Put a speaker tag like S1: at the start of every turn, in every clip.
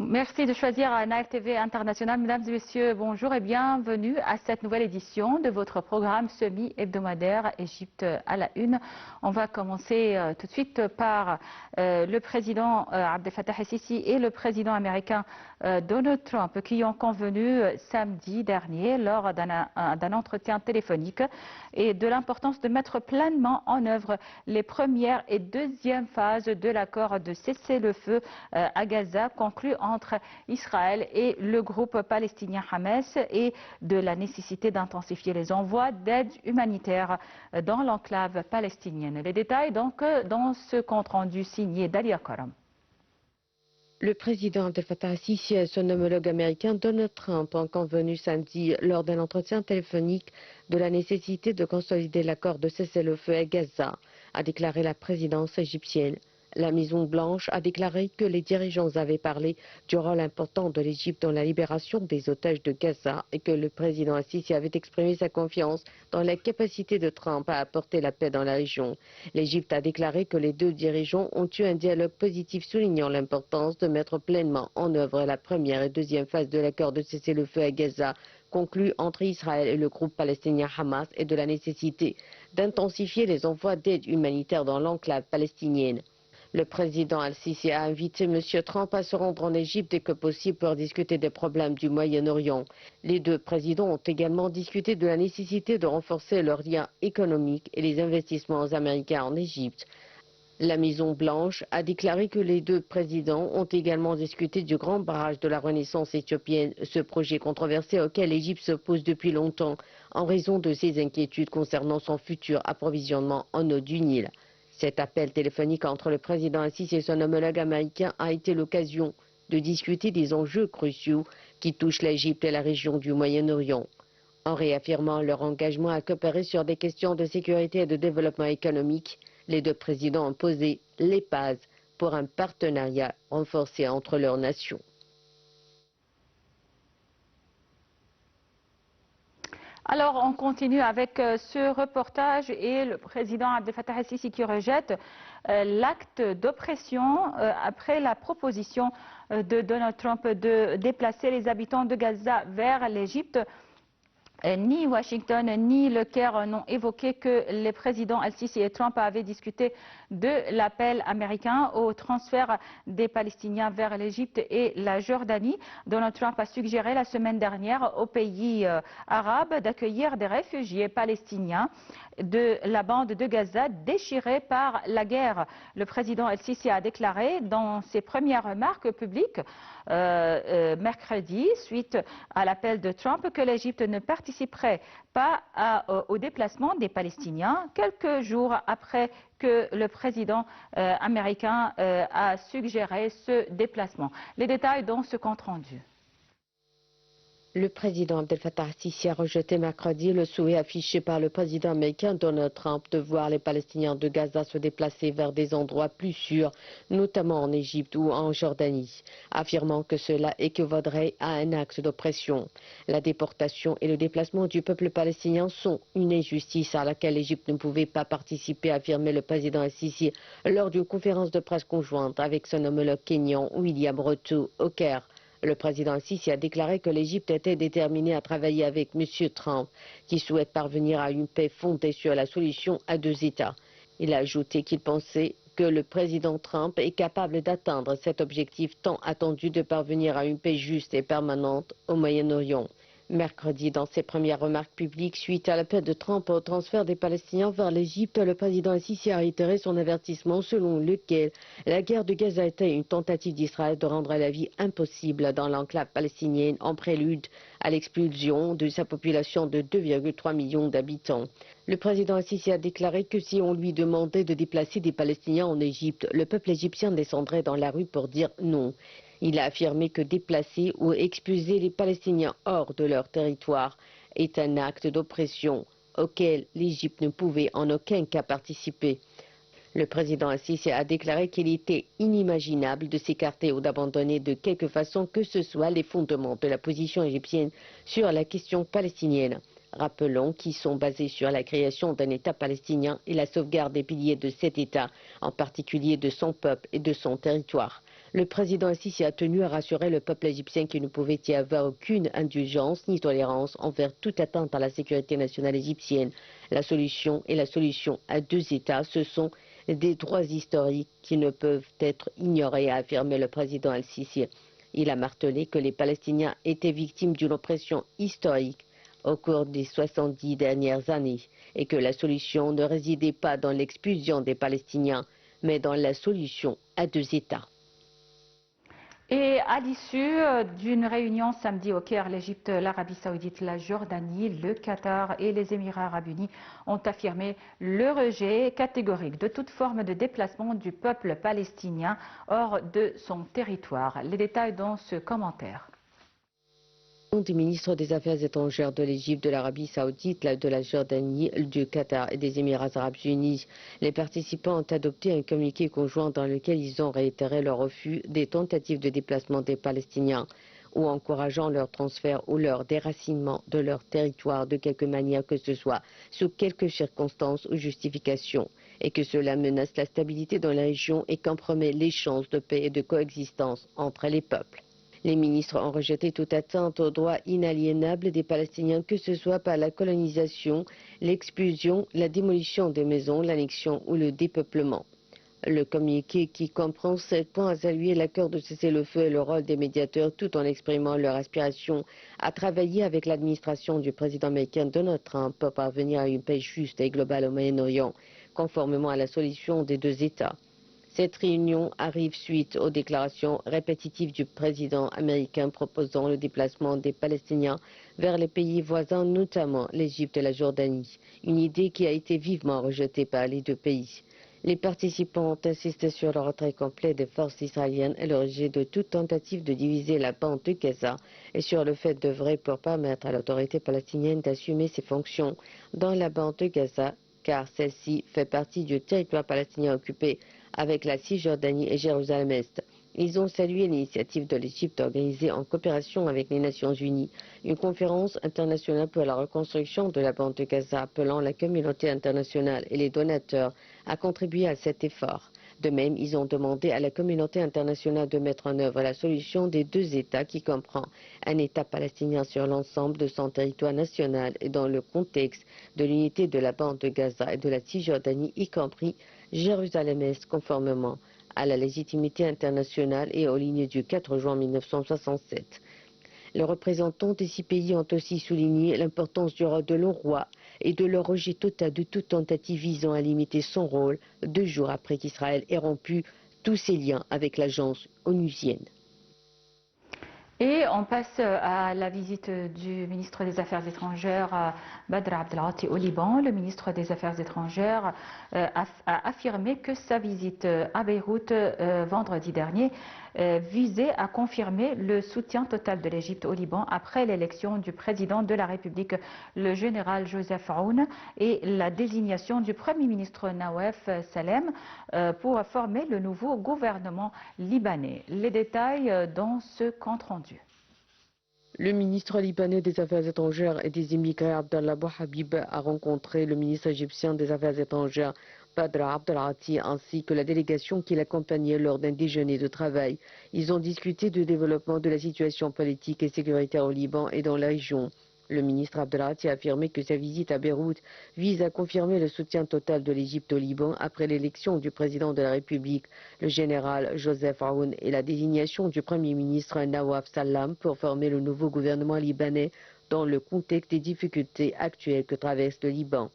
S1: Merci de choisir Nile TV International. Mesdames et messieurs, bonjour et bienvenue à cette nouvelle édition de votre programme semi-hebdomadaire Égypte à la une. On va commencer tout de suite par le président Abdel Fattah el-Sisi et le président américain Donald Trump qui ont convenu samedi dernier lors d'un entretien téléphonique et de l'importance de mettre pleinement en œuvre les premières et deuxièmes phases de l'accord de cessez-le-feu à Gaza conclu entre Israël et le groupe palestinien Hamas et de la nécessité d'intensifier les envois d'aide humanitaire dans l'enclave palestinienne. Les détails donc dans ce compte-rendu signé Dalia Karam.
S2: Le président Abdel Fattah el-Sisi et son homologue américain Donald Trump ont convenu samedi lors d'un entretien téléphonique de la nécessité de consolider l'accord de cessez-le-feu à Gaza, a déclaré la présidence égyptienne. La Maison-Blanche a déclaré que les dirigeants avaient parlé du rôle important de l'Égypte dans la libération des otages de Gaza et que le président el-Sisi avait exprimé sa confiance dans la capacité de Trump à apporter la paix dans la région. L'Égypte a déclaré que les deux dirigeants ont eu un dialogue positif soulignant l'importance de mettre pleinement en œuvre la première et deuxième phase de l'accord de cessez-le-feu à Gaza conclu entre Israël et le groupe palestinien Hamas et de la nécessité d'intensifier les envois d'aide humanitaire dans l'enclave palestinienne. Le président al-Sisi a invité M. Trump à se rendre en Égypte dès que possible pour discuter des problèmes du Moyen-Orient. Les deux présidents ont également discuté de la nécessité de renforcer leurs liens économiques et les investissements américains en Égypte. La Maison-Blanche a déclaré que les deux présidents ont également discuté du grand barrage de la Renaissance éthiopienne, ce projet controversé auquel l'Égypte s'oppose depuis longtemps en raison de ses inquiétudes concernant son futur approvisionnement en eau du Nil. Cet appel téléphonique entre le président el-Sisi et son homologue américain a été l'occasion de discuter des enjeux cruciaux qui touchent l'Égypte et la région du Moyen-Orient. En réaffirmant leur engagement à coopérer sur des questions de sécurité et de développement économique, les deux présidents ont posé les bases pour un partenariat renforcé entre leurs nations.
S1: Alors, on continue avec ce reportage et le président Abdel Fattah el-Sisi qui rejette l'acte d'oppression après la proposition de Donald Trump de déplacer les habitants de Gaza vers l'Égypte. Ni Washington ni le Caire n'ont évoqué que les présidents el-Sisi et Trump avaient discuté de l'appel américain au transfert des Palestiniens vers l'Égypte et la Jordanie. Donald Trump a suggéré la semaine dernière aux pays arabes d'accueillir des réfugiés palestiniens de la bande de Gaza déchirée par la guerre. Le président el-Sisi a déclaré dans ses premières remarques publiques mercredi, suite à l'appel de Trump, que l'Égypte ne participerait pas au déplacement des Palestiniens, quelques jours après que le président américain a suggéré ce déplacement. Les détails dans ce compte rendu.
S2: Le président Abdel Fattah el-Sisi a rejeté mercredi le souhait affiché par le président américain Donald Trump de voir les Palestiniens de Gaza se déplacer vers des endroits plus sûrs, notamment en Égypte ou en Jordanie, affirmant que cela équivaudrait à un acte d'oppression. La déportation et le déplacement du peuple palestinien sont une injustice à laquelle l'Égypte ne pouvait pas participer, a affirmé le président el-Sisi lors d'une conférence de presse conjointe avec son homologue kényan William Ruto au Caire. Le président el-Sisi a déclaré que l'Égypte était déterminée à travailler avec M. Trump, qui souhaite parvenir à une paix fondée sur la solution à deux États. Il a ajouté qu'il pensait que le président Trump est capable d'atteindre cet objectif tant attendu de parvenir à une paix juste et permanente au Moyen-Orient. Mercredi, dans ses premières remarques publiques suite à l'appel de Trump au transfert des Palestiniens vers l'Égypte, le président el-Sisi a réitéré son avertissement selon lequel la guerre de Gaza était une tentative d'Israël de rendre la vie impossible dans l'enclave palestinienne en prélude à l'expulsion de sa population de 2,3 millions d'habitants. Le président el-Sisi a déclaré que si on lui demandait de déplacer des Palestiniens en Égypte, le peuple égyptien descendrait dans la rue pour dire non. Il a affirmé que déplacer ou expulser les Palestiniens hors de leur territoire est un acte d'oppression auquel l'Égypte ne pouvait en aucun cas participer. Le président el-Sisi a déclaré qu'il était inimaginable de s'écarter ou d'abandonner de quelque façon que ce soit les fondements de la position égyptienne sur la question palestinienne. rappelons, qui sont basés sur la création d'un État palestinien et la sauvegarde des piliers de cet État, en particulier de son peuple et de son territoire. Le président Al-Sisi a tenu à rassurer le peuple égyptien qu'il ne pouvait y avoir aucune indulgence ni tolérance envers toute atteinte à la sécurité nationale égyptienne. La solution et la solution à deux États, ce sont des droits historiques qui ne peuvent être ignorés, a affirmé le président Al-Sisi. Il a martelé que les Palestiniens étaient victimes d'une oppression historique au cours des 70 dernières années et que la solution ne résidait pas dans l'expulsion des Palestiniens, mais dans la solution à deux États.
S1: Et à l'issue d'une réunion samedi au Caire, l'Égypte, l'Arabie Saoudite, la Jordanie, le Qatar et les Émirats Arabes Unis ont affirmé le rejet catégorique de toute forme de déplacement du peuple palestinien hors de son territoire. Les détails dans ce commentaire.
S2: Des ministres des Affaires étrangères de l'Égypte, de l'Arabie Saoudite, de la Jordanie, du Qatar et des Émirats Arabes Unis. Les participants ont adopté un communiqué conjoint dans lequel ils ont réitéré leur refus des tentatives de déplacement des Palestiniens ou encourageant leur transfert ou leur déracinement de leur territoire de quelque manière que ce soit, sous quelques circonstances ou justifications, et que cela menace la stabilité dans la région et compromet les chances de paix et de coexistence entre les peuples. Les ministres ont rejeté toute atteinte aux droits inaliénables des Palestiniens, que ce soit par la colonisation, l'expulsion, la démolition des maisons, l'annexion ou le dépeuplement. Le communiqué, qui comprend 7 points, a salué l'accord de cessez-le-feu et le rôle des médiateurs, tout en exprimant leur aspiration à travailler avec l'administration du président américain Donald Trump pour parvenir à une paix juste et globale au Moyen-Orient, conformément à la solution des deux États. Cette réunion arrive suite aux déclarations répétitives du président américain proposant le déplacement des Palestiniens vers les pays voisins, notamment l'Égypte et la Jordanie, une idée qui a été vivement rejetée par les deux pays. Les participants ont insisté sur le retrait complet des forces israéliennes et le rejet de toute tentative de diviser la bande de Gaza et sur le fait d'œuvrer pour permettre à l'autorité palestinienne d'assumer ses fonctions dans la bande de Gaza, car celle-ci fait partie du territoire palestinien occupé avec la Cisjordanie et Jérusalem-Est. Ils ont salué l'initiative de l'Égypte d'organiser en coopération avec les Nations Unies une conférence internationale pour la reconstruction de la bande de Gaza, appelant la communauté internationale et les donateurs à contribuer à cet effort. De même, ils ont demandé à la communauté internationale de mettre en œuvre la solution des deux États qui comprend un État palestinien sur l'ensemble de son territoire national et dans le contexte de l'unité de la bande de Gaza et de la Cisjordanie, y compris Jérusalem-Est, conformément à la légitimité internationale et aux lignes du 4 juin 1967. Les représentants des 6 pays ont aussi souligné l'importance du rôle de l'UNRWA et de leur rejet total de toute tentative visant à limiter son rôle 2 jours après qu'Israël ait rompu tous ses liens avec l'agence onusienne.
S1: Et on passe à la visite du ministre des Affaires étrangères, Badr Abdelghati, au Liban. Le ministre des Affaires étrangères a affirmé que sa visite à Beyrouth vendredi dernier visait à confirmer le soutien total de l'Égypte au Liban après l'élection du président de la République, le général Joseph Aoun, et la désignation du Premier ministre Nawaf Salem pour former le nouveau gouvernement libanais. Les détails dans ce compte rendu.
S2: Le ministre libanais des Affaires étrangères et des immigrés Abdallah Bouhabib a rencontré le ministre égyptien des Affaires étrangères Badr Abdelghati ainsi que la délégation qui l'accompagnait lors d'un déjeuner de travail. Ils ont discuté du développement de la situation politique et sécuritaire au Liban et dans la région. Le ministre Abdelghati a affirmé que sa visite à Beyrouth vise à confirmer le soutien total de l'Égypte au Liban après l'élection du président de la République, le général Joseph Aoun, et la désignation du Premier ministre Nawaf Salam pour former le nouveau gouvernement libanais dans le contexte des difficultés actuelles que traverse le Liban.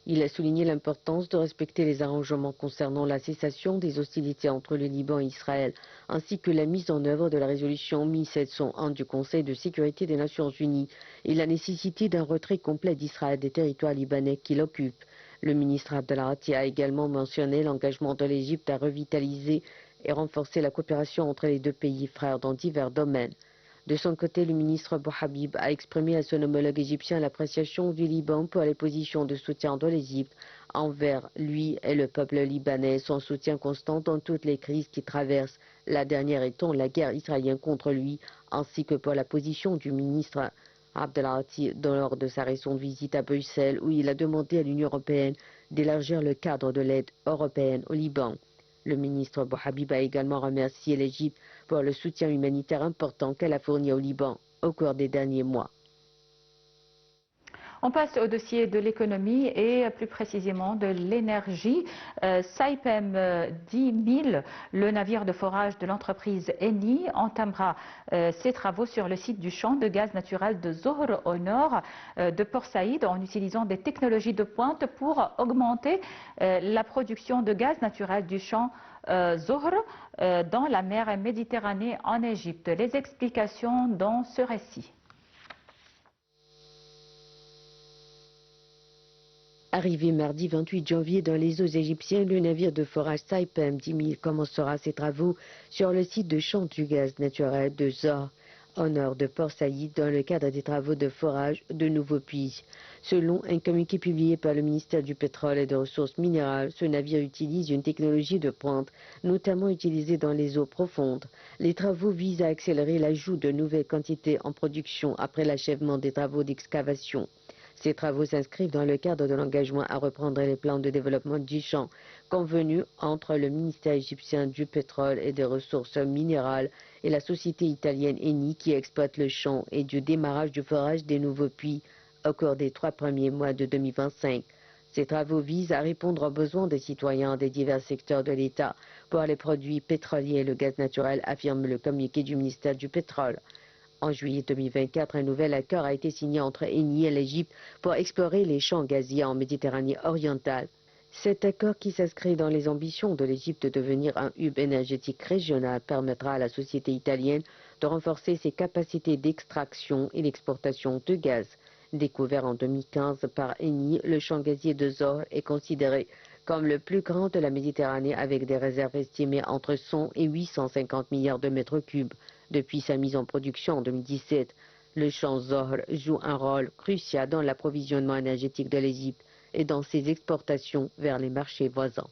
S2: Il a souligné l'importance de respecter les arrangements concernant la cessation des hostilités entre le Liban et Israël, ainsi que la mise en œuvre de la résolution 1701 du Conseil de sécurité des Nations Unies et la nécessité d'un retrait complet d'Israël des territoires libanais qu'il occupe. Le ministre Abdelghati a également mentionné l'engagement de l'Égypte à revitaliser et renforcer la coopération entre les deux pays frères dans divers domaines. De son côté, le ministre Bouhabib a exprimé à son homologue égyptien l'appréciation du Liban pour les positions de soutien de l'Égypte envers lui et le peuple libanais, son soutien constant dans toutes les crises qui traversent, la dernière étant la guerre israélienne contre lui, ainsi que pour la position du ministre Abdelhati lors de sa récente visite à Bruxelles où il a demandé à l'Union européenne d'élargir le cadre de l'aide européenne au Liban. Le ministre Bouhabib a également remercié l'Égypte pour le soutien humanitaire important qu'elle a fourni au Liban au cours des derniers mois.
S1: On passe au dossier de l'économie et plus précisément de l'énergie. Saipem 10 000, le navire de forage de l'entreprise Eni, entamera ses travaux sur le site du champ de gaz naturel de Zohr au nord de Port Saïd en utilisant des technologies de pointe pour augmenter la production de gaz naturel du champ Zohr dans la mer Méditerranée en Égypte. Les explications dans ce récit.
S2: Arrivé mardi 28 janvier dans les eaux égyptiennes, le navire de forage Saipem 10 000 commencera ses travaux sur le site de champ du gaz naturel de Zohr, au nord de Port Saïd, dans le cadre des travaux de forage de nouveaux puits. Selon un communiqué publié par le ministère du Pétrole et des Ressources minérales, ce navire utilise une technologie de pointe, notamment utilisée dans les eaux profondes. Les travaux visent à accélérer l'ajout de nouvelles quantités en production après l'achèvement des travaux d'excavation. Ces travaux s'inscrivent dans le cadre de l'engagement à reprendre les plans de développement du champ convenus entre le ministère égyptien du pétrole et des ressources minérales et la société italienne Eni qui exploite le champ et du démarrage du forage des nouveaux puits au cours des 3 premiers mois de 2025. Ces travaux visent à répondre aux besoins des citoyens des divers secteurs de l'État pour les produits pétroliers et le gaz naturel, affirme le communiqué du ministère du pétrole. En juillet 2024, un nouvel accord a été signé entre Eni et l'Égypte pour explorer les champs gaziers en Méditerranée orientale. Cet accord, qui s'inscrit dans les ambitions de l'Égypte de devenir un hub énergétique régional, permettra à la société italienne de renforcer ses capacités d'extraction et d'exportation de gaz. Découvert en 2015 par Eni, le champ gazier de Zohr est considéré comme le plus grand de la Méditerranée avec des réserves estimées entre 100 et 850 milliards de mètres cubes. Depuis sa mise en production en 2017, le champ Zohr joue un rôle crucial dans l'approvisionnement énergétique de l'Égypte et dans ses exportations vers les marchés voisins.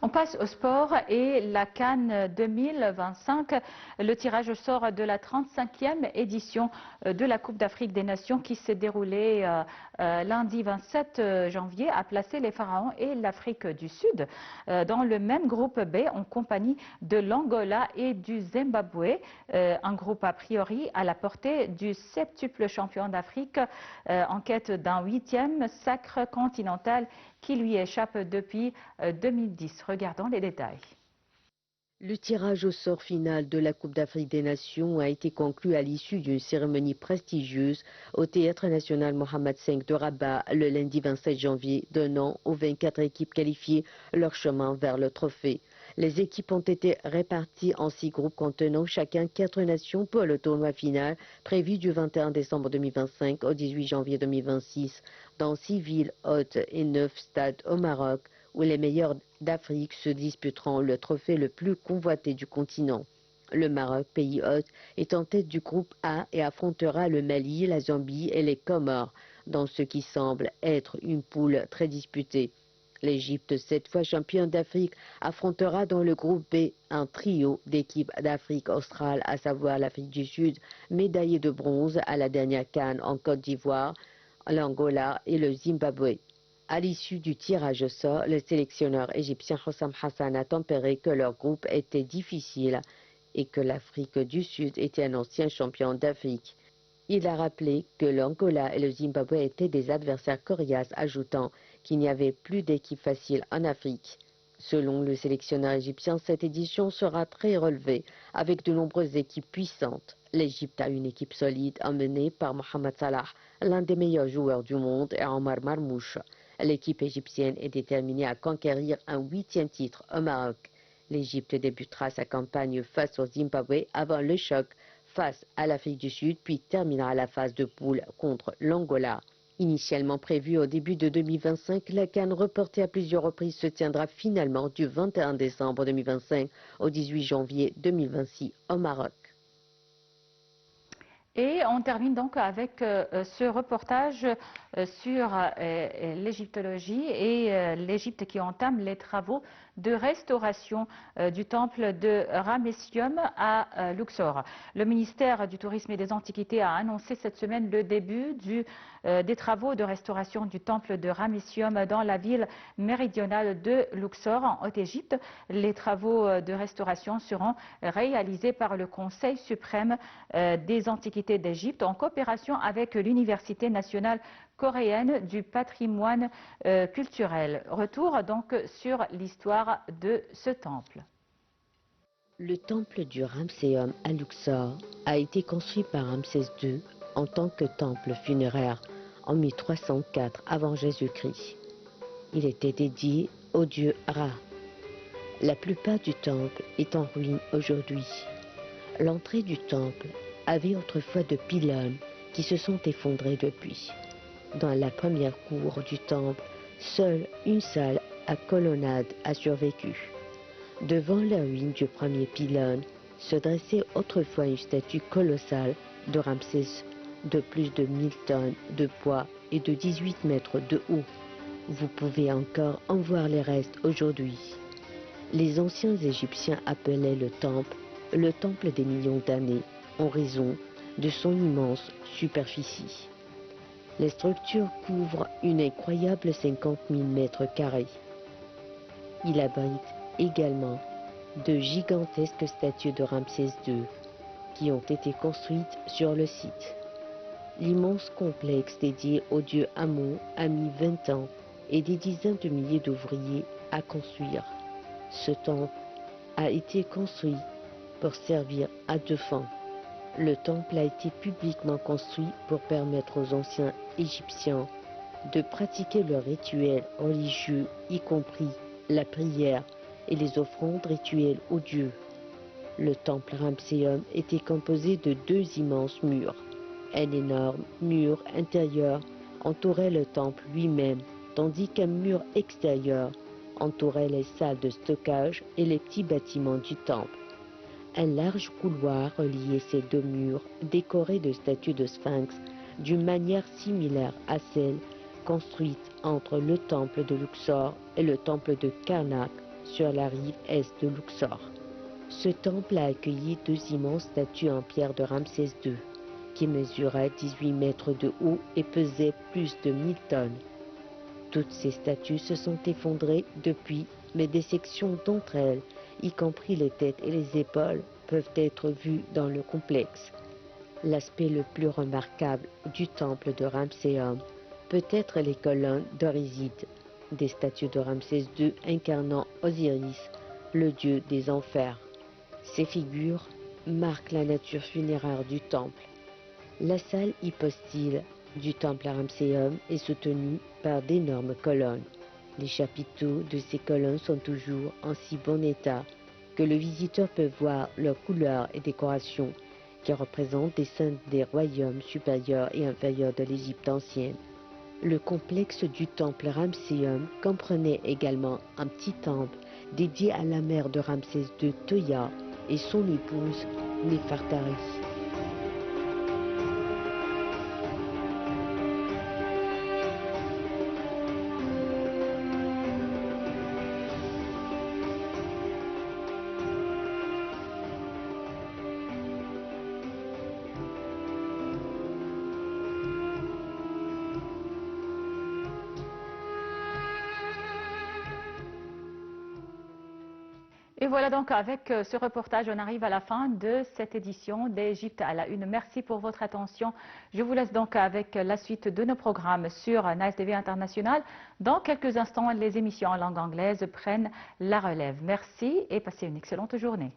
S1: On passe au sport et la CAN 2025, le tirage au sort de la 35e édition de la Coupe d'Afrique des Nations qui s'est déroulée lundi 27 janvier a placé les Pharaons et l'Afrique du Sud dans le même groupe B en compagnie de l'Angola et du Zimbabwe, un groupe a priori à la portée du septuple champion d'Afrique en quête d'un 8e sacre continental qui lui échappe depuis 2010. Regardons les détails.
S2: Le tirage au sort final de la Coupe d'Afrique des Nations a été conclu à l'issue d'une cérémonie prestigieuse au Théâtre national Mohamed V de Rabat le lundi 27 janvier, donnant aux 24 équipes qualifiées leur chemin vers le trophée. Les équipes ont été réparties en 6 groupes contenant chacun 4 nations pour le tournoi final prévu du 21 décembre 2025 au 18 janvier 2026 dans 6 villes hôtes et 9 stades au Maroc, où les meilleurs d'Afrique se disputeront le trophée le plus convoité du continent. Le Maroc, pays hôte, est en tête du groupe A et affrontera le Mali, la Zambie et les Comores, dans ce qui semble être une poule très disputée. L'Égypte, 7 fois championne d'Afrique, affrontera dans le groupe B un trio d'équipes d'Afrique australe, à savoir l'Afrique du Sud, médaillée de bronze à la dernière CAN en Côte d'Ivoire, l'Angola et le Zimbabwe. À l'issue du tirage au sort, le sélectionneur égyptien Hossam Hassan a tempéré que leur groupe était difficile et que l'Afrique du Sud était un ancien champion d'Afrique. Il a rappelé que l'Angola et le Zimbabwe étaient des adversaires coriaces, ajoutant qu'il n'y avait plus d'équipe facile en Afrique. Selon le sélectionneur égyptien, cette édition sera très relevée, avec de nombreuses équipes puissantes. L'Égypte a une équipe solide emmenée par Mohamed Salah, l'un des meilleurs joueurs du monde, et Omar Marmouche. L'équipe égyptienne est déterminée à conquérir un 8e titre au Maroc. L'Égypte débutera sa campagne face au Zimbabwe avant le choc face à l'Afrique du Sud, puis terminera la phase de poule contre l'Angola. Initialement prévue au début de 2025, la CAN reportée à plusieurs reprises se tiendra finalement du 21 décembre 2025 au 18 janvier 2026 au Maroc.
S1: Et on termine donc avec ce reportage sur l'égyptologie et l'Égypte qui entame les travaux de restauration du temple de Ramesseum à Luxor. Le ministère du Tourisme et des Antiquités a annoncé cette semaine le début des travaux de restauration du temple de Ramesseum dans la ville méridionale de Luxor en Haute-Égypte. Les travaux de restauration seront réalisés par le Conseil suprême des Antiquités d'Égypte en coopération avec l'Université nationale coréenne du patrimoine culturel. Retour donc sur l'histoire de ce temple.
S2: Le temple du Ramesseum à Luxor a été construit par Ramsès II en tant que temple funéraire en 1304 avant Jésus-Christ. Il était dédié au dieu Ra. La plupart du temple est en ruine aujourd'hui. L'entrée du temple avait autrefois de pylônes qui se sont effondrés depuis. Dans la première cour du temple, seule une salle à colonnade a survécu. Devant la ruine du premier pylône se dressait autrefois une statue colossale de Ramsès de plus de 1000 tonnes de poids et de 18 mètres de haut. Vous pouvez encore en voir les restes aujourd'hui. Les anciens Égyptiens appelaient le temple des millions d'années, en raison de son immense superficie. Les structures couvrent une incroyable 50 000 mètres carrés. Il abrite également de gigantesques statues de Ramsès II qui ont été construites sur le site. L'immense complexe dédié au dieu Amon a mis 20 ans et des dizaines de milliers d'ouvriers à construire. Ce temple a été construit pour servir à deux fins. Le temple a été publiquement construit pour permettre aux anciens Égyptiens de pratiquer leurs rituels religieux, y compris la prière et les offrandes rituelles aux dieux. Le temple Ramesseum était composé de deux immenses murs. Un énorme mur intérieur entourait le temple lui-même, tandis qu'un mur extérieur entourait les salles de stockage et les petits bâtiments du temple. Un large couloir reliait ces deux murs décorés de statues de sphinx d'une manière similaire à celle construite entre le temple de Luxor et le temple de Karnak sur la rive est de Luxor. Ce temple a accueilli deux immenses statues en pierre de Ramsès II qui mesuraient 18 mètres de haut et pesaient plus de 1000 tonnes. Toutes ces statues se sont effondrées depuis, mais des sections d'entre elles, y compris les têtes et les épaules, peuvent être vues dans le complexe. L'aspect le plus remarquable du temple de Ramesseum peut être les colonnes d'Orisid, des statues de Ramsès II incarnant Osiris, le dieu des enfers. Ces figures marquent la nature funéraire du temple. La salle hypostyle du temple à Ramesseum est soutenue par d'énormes colonnes. Les chapiteaux de ces colonnes sont toujours en si bon état que le visiteur peut voir leurs couleurs et décorations qui représentent des scènes des royaumes supérieurs et inférieurs de l'Égypte ancienne. Le complexe du temple Ramesseum comprenait également un petit temple dédié à la mère de Ramsès II, Thoya, et son épouse Néfertari.
S1: Et voilà donc avec ce reportage, on arrive à la fin de cette édition d'Égypte à la une. Merci pour votre attention. Je vous laisse donc avec la suite de nos programmes sur Nile TV International. Dans quelques instants, les émissions en langue anglaise prennent la relève. Merci et passez une excellente journée.